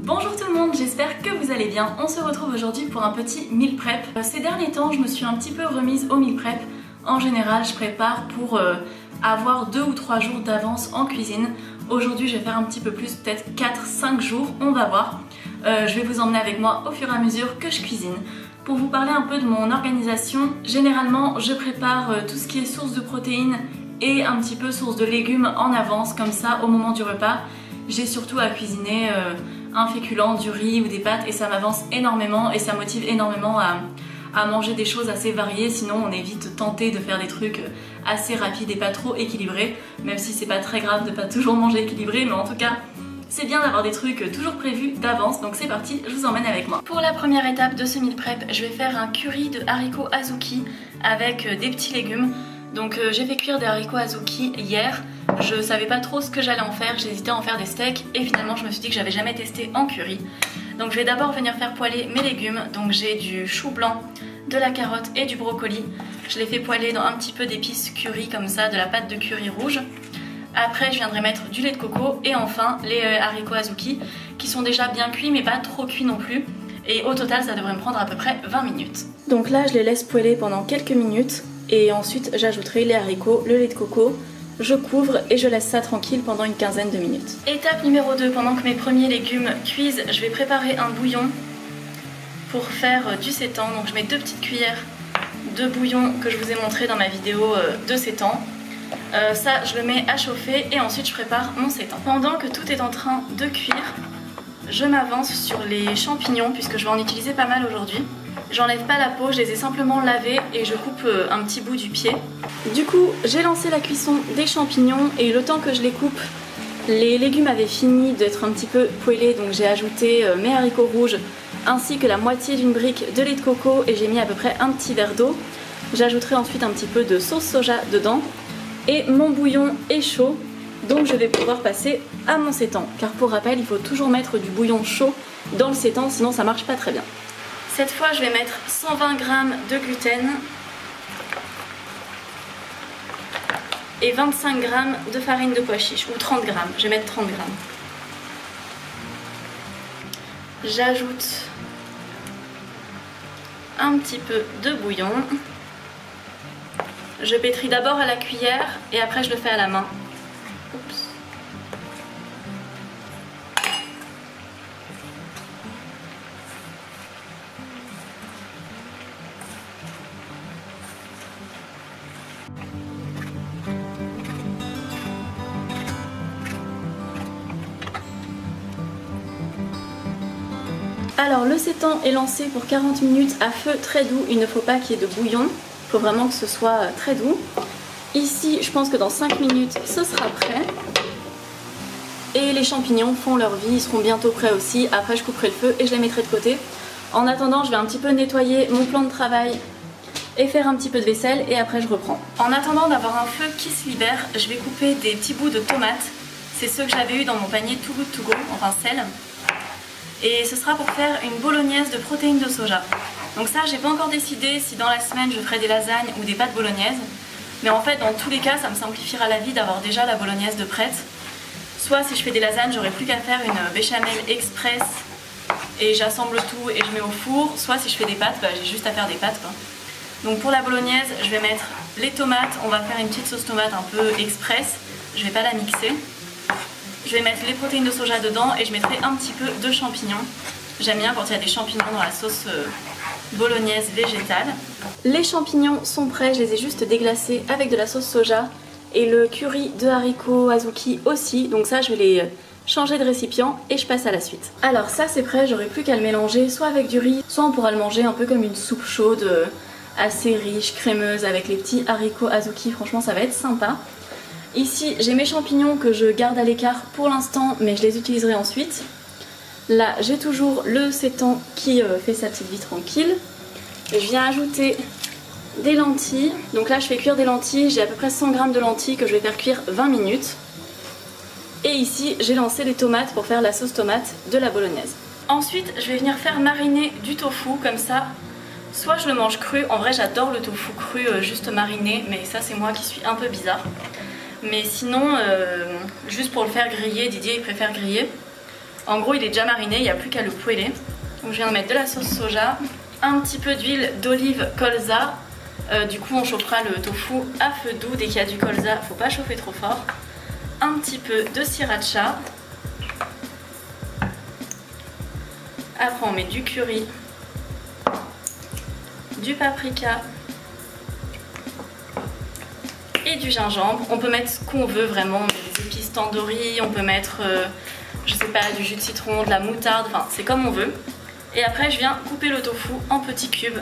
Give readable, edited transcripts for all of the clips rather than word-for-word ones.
Bonjour tout le monde, j'espère que vous allez bien. On se retrouve aujourd'hui pour un petit meal prep. Ces derniers temps, je me suis un petit peu remise au meal prep. En général, je prépare pour avoir 2 ou 3 jours d'avance en cuisine. Aujourd'hui, je vais faire un petit peu plus, peut-être 4-5 jours, on va voir. Je vais vous emmener avec moi au fur et à mesure que je cuisine. Pour vous parler un peu de mon organisation, généralement, je prépare tout ce qui est source de protéines et un petit peu source de légumes en avance, comme ça, au moment du repas. J'ai surtout à cuisiner un féculent, du riz ou des pâtes et ça m'avance énormément et ça motive énormément à manger des choses assez variées, sinon on est vite tenté de faire des trucs assez rapides et pas trop équilibrés, même si c'est pas très grave de pas toujours manger équilibré, mais en tout cas c'est bien d'avoir des trucs toujours prévus d'avance, donc c'est parti, je vous emmène avec moi. Pour la première étape de ce meal prep, je vais faire un curry de haricots azuki avec des petits légumes. Donc j'ai fait cuire des haricots azuki hier, je savais pas trop ce que j'allais en faire, j'hésitais à en faire des steaks et finalement je me suis dit que j'avais jamais testé en curry. Donc je vais d'abord venir faire poêler mes légumes, donc j'ai du chou blanc, de la carotte et du brocoli. Je les fais poêler dans un petit peu d'épices curry comme ça, de la pâte de curry rouge. Après je viendrai mettre du lait de coco et enfin les haricots azuki qui sont déjà bien cuits mais pas trop cuits non plus. Et au total ça devrait me prendre à peu près 20 minutes. Donc là je les laisse poêler pendant quelques minutes. Et ensuite j'ajouterai les haricots, le lait de coco, je couvre et je laisse ça tranquille pendant une quinzaine de minutes. Étape numéro 2, pendant que mes premiers légumes cuisent, je vais préparer un bouillon pour faire du sétan. Donc je mets 2 petites cuillères de bouillon que je vous ai montré dans ma vidéo de sétan. Ça je le mets à chauffer et ensuite je prépare mon sétan. Pendant que tout est en train de cuire, je m'avance sur les champignons puisque je vais en utiliser pas mal aujourd'hui. J'enlève pas la peau, je les ai simplement lavés et je coupe un petit bout du pied. Du coup, j'ai lancé la cuisson des champignons et le temps que je les coupe, les légumes avaient fini d'être un petit peu poêlés, donc j'ai ajouté mes haricots rouges ainsi que la moitié d'une brique de lait de coco et j'ai mis à peu près un petit verre d'eau. J'ajouterai ensuite un petit peu de sauce soja dedans et mon bouillon est chaud, donc je vais pouvoir passer à mon sétan. Car pour rappel, il faut toujours mettre du bouillon chaud dans le sétan, sinon ça marche pas très bien. Cette fois, je vais mettre 120 g de gluten et 25 g de farine de pois chiche, ou 30 g, je vais mettre 30 g. J'ajoute un petit peu de bouillon. Je pétris d'abord à la cuillère et après je le fais à la main. Oups. Alors le sétan est lancé pour 40 minutes à feu très doux, il ne faut pas qu'il y ait de bouillon, il faut vraiment que ce soit très doux. Ici je pense que dans 5 minutes ce sera prêt. Et les champignons font leur vie, ils seront bientôt prêts aussi, après je couperai le feu et je les mettrai de côté. En attendant je vais un petit peu nettoyer mon plan de travail et faire un petit peu de vaisselle et après je reprends. En attendant d'avoir un feu qui se libère, je vais couper des petits bouts de tomates, c'est ceux que j'avais eu dans mon panier Too Good To Go, enfin sel. Et ce sera pour faire une bolognaise de protéines de soja. Donc ça, j'ai pas encore décidé si dans la semaine je ferai des lasagnes ou des pâtes bolognaises. Mais en fait, dans tous les cas, ça me simplifiera la vie d'avoir déjà la bolognaise de prête. Soit si je fais des lasagnes, j'aurai plus qu'à faire une béchamel express et j'assemble tout et je mets au four. Soit si je fais des pâtes, j'ai juste à faire des pâtes, quoi. Donc pour la bolognaise, je vais mettre les tomates. On va faire une petite sauce tomate un peu express. Je vais pas la mixer. Je vais mettre les protéines de soja dedans et je mettrai un petit peu de champignons. J'aime bien quand il y a des champignons dans la sauce bolognaise végétale. Les champignons sont prêts, je les ai juste déglacés avec de la sauce soja. Et le curry de haricots azuki aussi, donc ça je vais les changer de récipient et je passe à la suite. Alors ça c'est prêt, j'aurai plus qu'à le mélanger soit avec du riz, soit on pourra le manger un peu comme une soupe chaude assez riche, crémeuse avec les petits haricots azuki, franchement ça va être sympa. Ici j'ai mes champignons que je garde à l'écart pour l'instant mais je les utiliserai ensuite. Là j'ai toujours le sétan qui fait sa petite vie tranquille. Je viens ajouter des lentilles. Donc là je fais cuire des lentilles, j'ai à peu près 100 g de lentilles que je vais faire cuire 20 minutes. Et ici j'ai lancé les tomates pour faire la sauce tomate de la bolognaise. Ensuite je vais venir faire mariner du tofu comme ça. Soit je le mange cru, en vrai j'adore le tofu cru juste mariné, mais ça c'est moi qui suis un peu bizarre. Mais sinon, juste pour le faire griller, Didier il préfère griller. En gros il est déjà mariné, il n'y a plus qu'à le poêler. Donc je viens de mettre de la sauce soja, un petit peu d'huile d'olive colza. Du coup on chauffera le tofu à feu doux. Dès qu'il y a du colza, faut pas chauffer trop fort. Un petit peu de sriracha. Après on met du curry, du paprika et du gingembre. On peut mettre ce qu'on veut vraiment, on met des épices tandoori, on peut mettre je sais pas, du jus de citron, de la moutarde, enfin c'est comme on veut. Et après je viens couper le tofu en petits cubes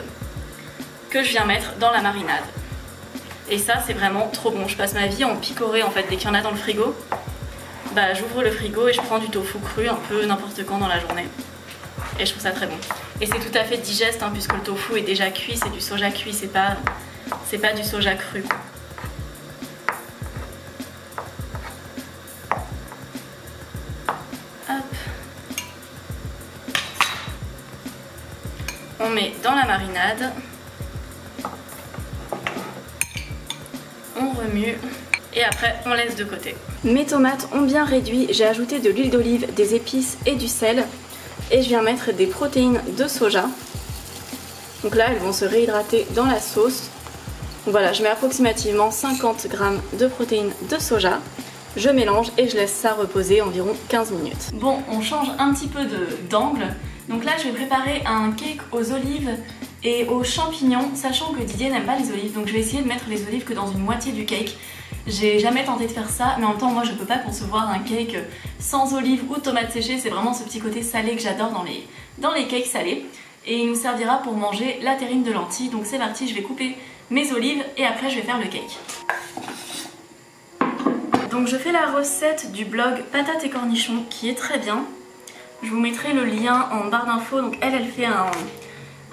que je viens mettre dans la marinade. Et ça c'est vraiment trop bon, je passe ma vie à en picorer en fait. Dès qu'il y en a dans le frigo, bah j'ouvre le frigo et je prends du tofu cru un peu n'importe quand dans la journée. Et je trouve ça très bon. Et c'est tout à fait digeste hein, puisque le tofu est déjà cuit, c'est du soja cuit, c'est pas du soja cru. Hop. On met dans la marinade. On remue. Et après on laisse de côté. Mes tomates ont bien réduit, j'ai ajouté de l'huile d'olive, des épices et du sel. Et je viens mettre des protéines de soja. Donc là elles vont se réhydrater dans la sauce. Donc voilà, je mets approximativement 50 g de protéines de soja. Je mélange et je laisse ça reposer environ 15 minutes. Bon, on change un petit peu d'angle. Donc là je vais préparer un cake aux olives et aux champignons, sachant que Didier n'aime pas les olives. Donc je vais essayer de mettre les olives que dans une moitié du cake. J'ai jamais tenté de faire ça, mais en même temps moi je peux pas concevoir un cake sans olives ou tomates séchées. C'est vraiment ce petit côté salé que j'adore dans les cakes salés. Et il nous servira pour manger la terrine de lentilles. Donc c'est parti, je vais couper mes olives et après je vais faire le cake. Donc je fais la recette du blog Patates et Cornichons qui est très bien. Je vous mettrai le lien en barre d'infos. Donc elle fait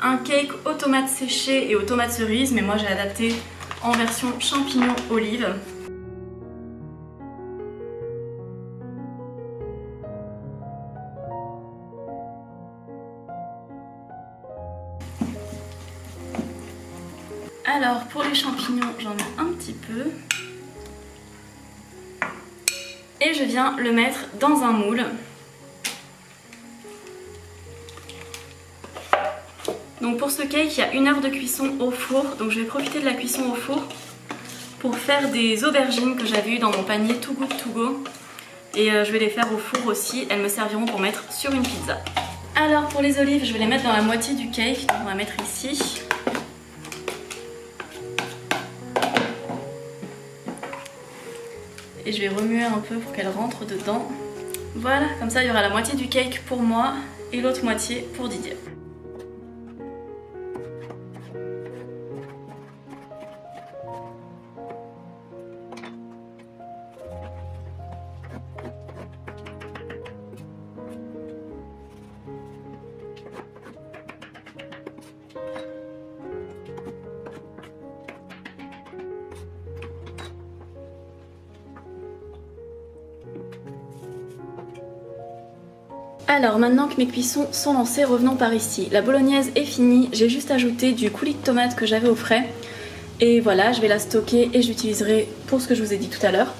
un cake aux tomates séchées et aux tomates cerises, mais moi j'ai adapté en version champignons olives. Alors pour les champignons j'en mets un petit peu. Et je viens le mettre dans un moule. Donc pour ce cake il y a 1 heure de cuisson au four. Donc je vais profiter de la cuisson au four pour faire des aubergines que j'avais eues dans mon panier Too Good To Go. Et je vais les faire au four aussi. Elles me serviront pour mettre sur une pizza. Alors pour les olives je vais les mettre dans la moitié du cake. Donc on va mettre ici. Et je vais remuer un peu pour qu'elle rentre dedans. Voilà, comme ça il y aura la moitié du cake pour moi et l'autre moitié pour Didier. Alors maintenant que mes cuissons sont lancées, revenons par ici. La bolognaise est finie, j'ai juste ajouté du coulis de tomate que j'avais au frais. Et voilà, je vais la stocker et je l'utiliserai pour ce que je vous ai dit tout à l'heure.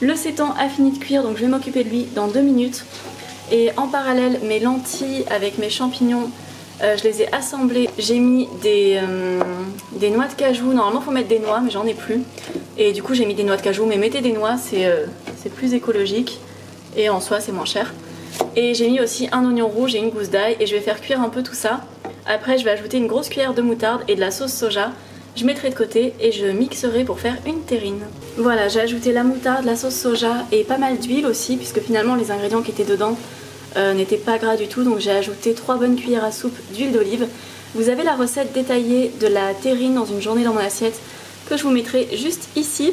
Le sétan a fini de cuire, donc je vais m'occuper de lui dans 2 minutes. Et en parallèle, mes lentilles avec mes champignons, je les ai assemblées. J'ai mis des noix de cajou, normalement il faut mettre des noix mais j'en ai plus. Et du coup j'ai mis des noix de cajou, mais mettez des noix, c'est plus écologique et en soi c'est moins cher. Et j'ai mis aussi un oignon rouge et une gousse d'ail et je vais faire cuire un peu tout ça. Après je vais ajouter une grosse cuillère de moutarde et de la sauce soja. Je mettrai de côté et je mixerai pour faire une terrine. Voilà, j'ai ajouté la moutarde, la sauce soja et pas mal d'huile aussi, puisque finalement les ingrédients qui étaient dedans n'étaient pas gras du tout. Donc j'ai ajouté 3 bonnes cuillères à soupe d'huile d'olive. Vous avez la recette détaillée de la terrine dans une journée dans mon assiette que je vous mettrai juste ici.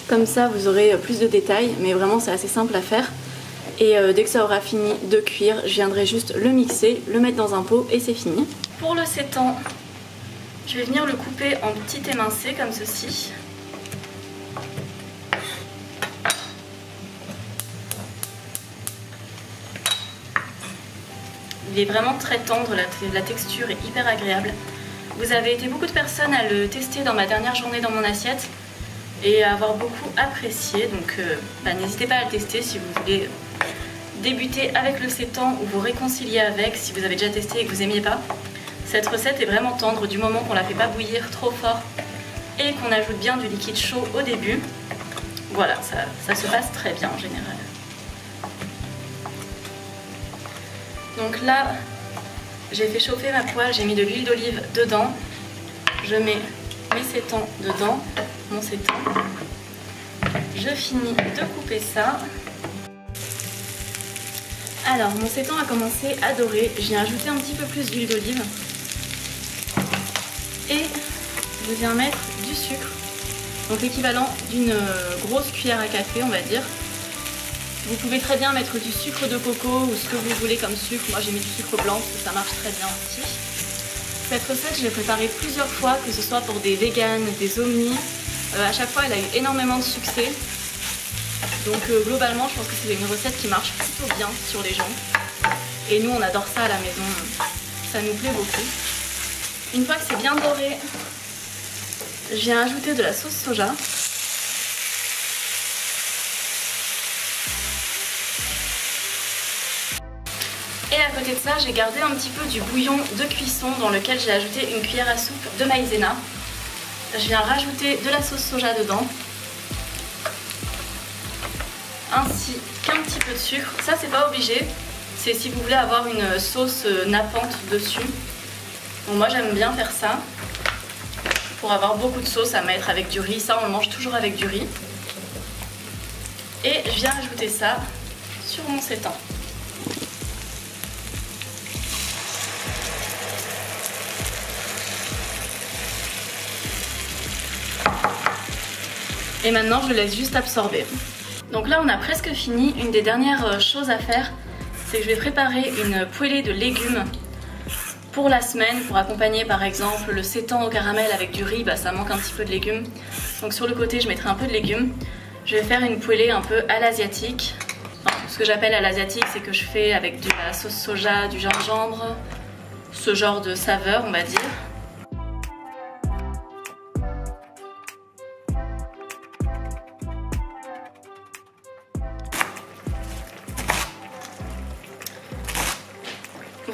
Comme ça vous aurez plus de détails, mais vraiment c'est assez simple à faire. Et dès que ça aura fini de cuire, je viendrai juste le mixer, le mettre dans un pot et c'est fini. Pour le sétan, je vais venir le couper en petits émincés comme ceci. Il est vraiment très tendre, la texture est hyper agréable. Vous avez été beaucoup de personnes à le tester dans ma dernière journée dans mon assiette et à avoir beaucoup apprécié. Donc n'hésitez pas à le tester si vous voulez débuter avec le sétan ou vous réconcilier avec si vous avez déjà testé et que vous n'aimiez pas. Cette recette est vraiment tendre du moment qu'on ne la fait pas bouillir trop fort et qu'on ajoute bien du liquide chaud au début. Voilà, ça se passe très bien en général. Donc là, j'ai fait chauffer ma poêle, j'ai mis de l'huile d'olive dedans. Je mets mes sétans dedans, mon sétan. Je finis de couper ça. Alors, mon sétan a commencé à dorer. J'ai ajouté un petit peu plus d'huile d'olive. Et je viens mettre du sucre. Donc l'équivalent d'une grosse cuillère à café, on va dire. Vous pouvez très bien mettre du sucre de coco ou ce que vous voulez comme sucre. Moi j'ai mis du sucre blanc parce que ça marche très bien aussi. Cette recette je l'ai préparée plusieurs fois, que ce soit pour des véganes, des omnis. À chaque fois elle a eu énormément de succès. Donc globalement je pense que c'est une recette qui marche plutôt bien sur les gens. Et nous on adore ça à la maison, ça nous plaît beaucoup. Une fois que c'est bien doré, je viens ajouter de la sauce soja. Et à côté de ça, j'ai gardé un petit peu du bouillon de cuisson dans lequel j'ai ajouté une cuillère à soupe de maïzena. Je viens rajouter de la sauce soja dedans, ainsi qu'un petit peu de sucre. Ça c'est pas obligé, c'est si vous voulez avoir une sauce nappante dessus. Donc moi j'aime bien faire ça, pour avoir beaucoup de sauce à mettre avec du riz. Ça on le mange toujours avec du riz. Et je viens ajouter ça sur mon sétan. Et maintenant je le laisse juste absorber. Donc là on a presque fini. Une des dernières choses à faire, c'est que je vais préparer une poêlée de légumes pour la semaine, pour accompagner par exemple le sétan au caramel avec du riz. Bah, ça manque un petit peu de légumes. Donc sur le côté je mettrai un peu de légumes. Je vais faire une poêlée un peu à l'asiatique. Enfin, ce que j'appelle à l'asiatique, c'est que je fais avec de la sauce soja, du gingembre, ce genre de saveur on va dire.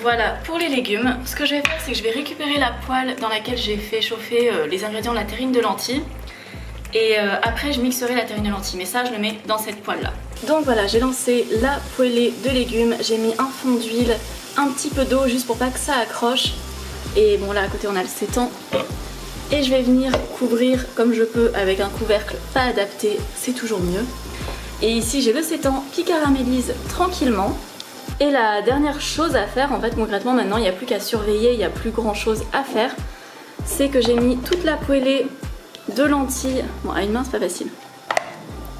Voilà pour les légumes. Ce que je vais faire, c'est que je vais récupérer la poêle dans laquelle j'ai fait chauffer les ingrédients de la terrine de lentilles. Et après je mixerai la terrine de lentilles, mais ça je le mets dans cette poêle là. Donc voilà, j'ai lancé la poêlée de légumes. J'ai mis un fond d'huile, un petit peu d'eau juste pour pas que ça accroche. Et bon là à côté on a le sétan. Et je vais venir couvrir comme je peux avec un couvercle pas adapté, c'est toujours mieux. Et ici j'ai le sétan qui caramélise tranquillement. Et la dernière chose à faire, en fait concrètement maintenant il n'y a plus qu'à surveiller, il n'y a plus grand chose à faire, c'est que j'ai mis toute la poêlée de lentilles, bon à une main c'est pas facile,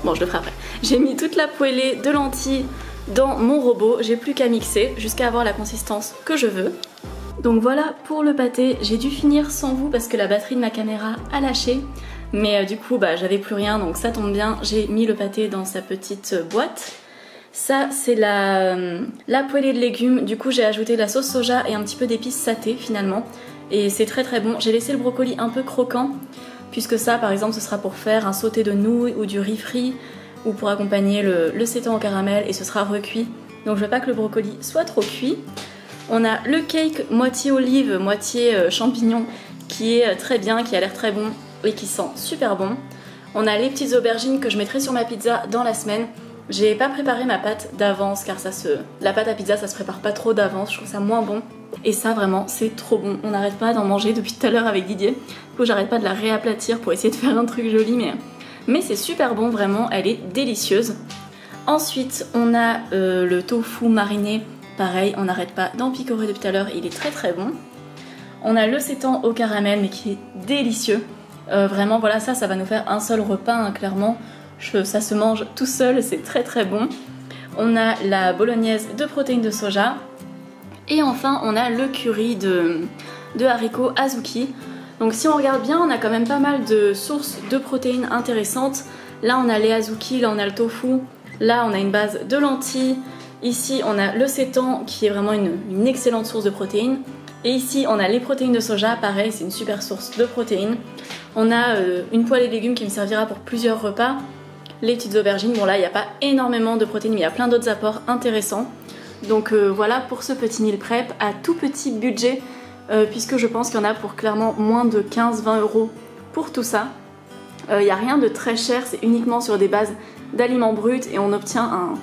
bon je le ferai après, j'ai mis toute la poêlée de lentilles dans mon robot, j'ai plus qu'à mixer jusqu'à avoir la consistance que je veux. Donc voilà pour le pâté, j'ai dû finir sans vous parce que la batterie de ma caméra a lâché, mais du coup bah j'avais plus rien donc ça tombe bien, j'ai mis le pâté dans sa petite boîte. Ça c'est la poêlée de légumes, du coup j'ai ajouté de la sauce soja et un petit peu d'épices satées finalement. Et c'est très très bon, j'ai laissé le brocoli un peu croquant, puisque ça par exemple ce sera pour faire un sauté de nouilles ou du riz frit, ou pour accompagner le sétan au caramel et ce sera recuit. Donc je veux pas que le brocoli soit trop cuit. On a le cake moitié olive, moitié champignon qui est très bien, qui a l'air très bon et qui sent super bon. On a les petites aubergines que je mettrai sur ma pizza dans la semaine. J'ai pas préparé ma pâte d'avance car la pâte à pizza ça se prépare pas trop d'avance, je trouve ça moins bon. Et ça vraiment c'est trop bon, on n'arrête pas d'en manger depuis tout à l'heure avec Didier. Du coup j'arrête pas de la réaplatir pour essayer de faire un truc joli mais c'est super bon vraiment, elle est délicieuse. Ensuite on a le tofu mariné, pareil on n'arrête pas d'en picorer depuis tout à l'heure, il est très très bon. On a le sétan au caramel mais qui est délicieux. Vraiment voilà ça va nous faire un seul repas hein, clairement. Ça se mange tout seul, c'est très très bon. On a la bolognaise de protéines de soja. Et enfin on a le curry de haricots azuki. Donc si on regarde bien on a quand même pas mal de sources de protéines intéressantes. Là on a les azuki, là on a le tofu. Là on a une base de lentilles. Ici on a le sétan qui est vraiment une excellente source de protéines. Et ici on a les protéines de soja, pareil c'est une super source de protéines. On a une poêlée de légumes qui me servira pour plusieurs repas. les petites aubergines. Bon là il n'y a pas énormément de protéines mais il y a plein d'autres apports intéressants. Donc voilà pour ce petit meal prep à tout petit budget puisque je pense qu'il y en a pour clairement moins de 15-20 € pour tout ça. Il n'y a rien de très cher, c'est uniquement sur des bases d'aliments bruts et on obtient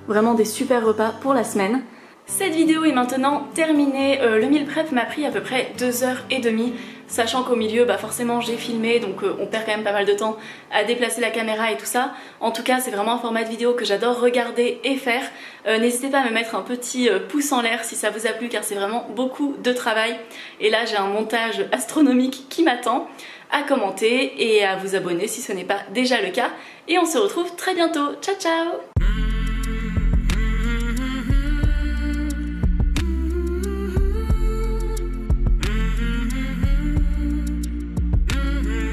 vraiment des super repas pour la semaine. Cette vidéo est maintenant terminée, le meal prep m'a pris à peu près 2h30, sachant qu'au milieu forcément j'ai filmé donc on perd quand même pas mal de temps à déplacer la caméra et tout ça. En tout cas c'est vraiment un format de vidéo que j'adore regarder et faire. N'hésitez pas à me mettre un petit pouce en l'air si ça vous a plu car c'est vraiment beaucoup de travail. Et là j'ai un montage astronomique qui m'attend, à commenter et à vous abonner si ce n'est pas déjà le cas. Et on se retrouve très bientôt, ciao ciao.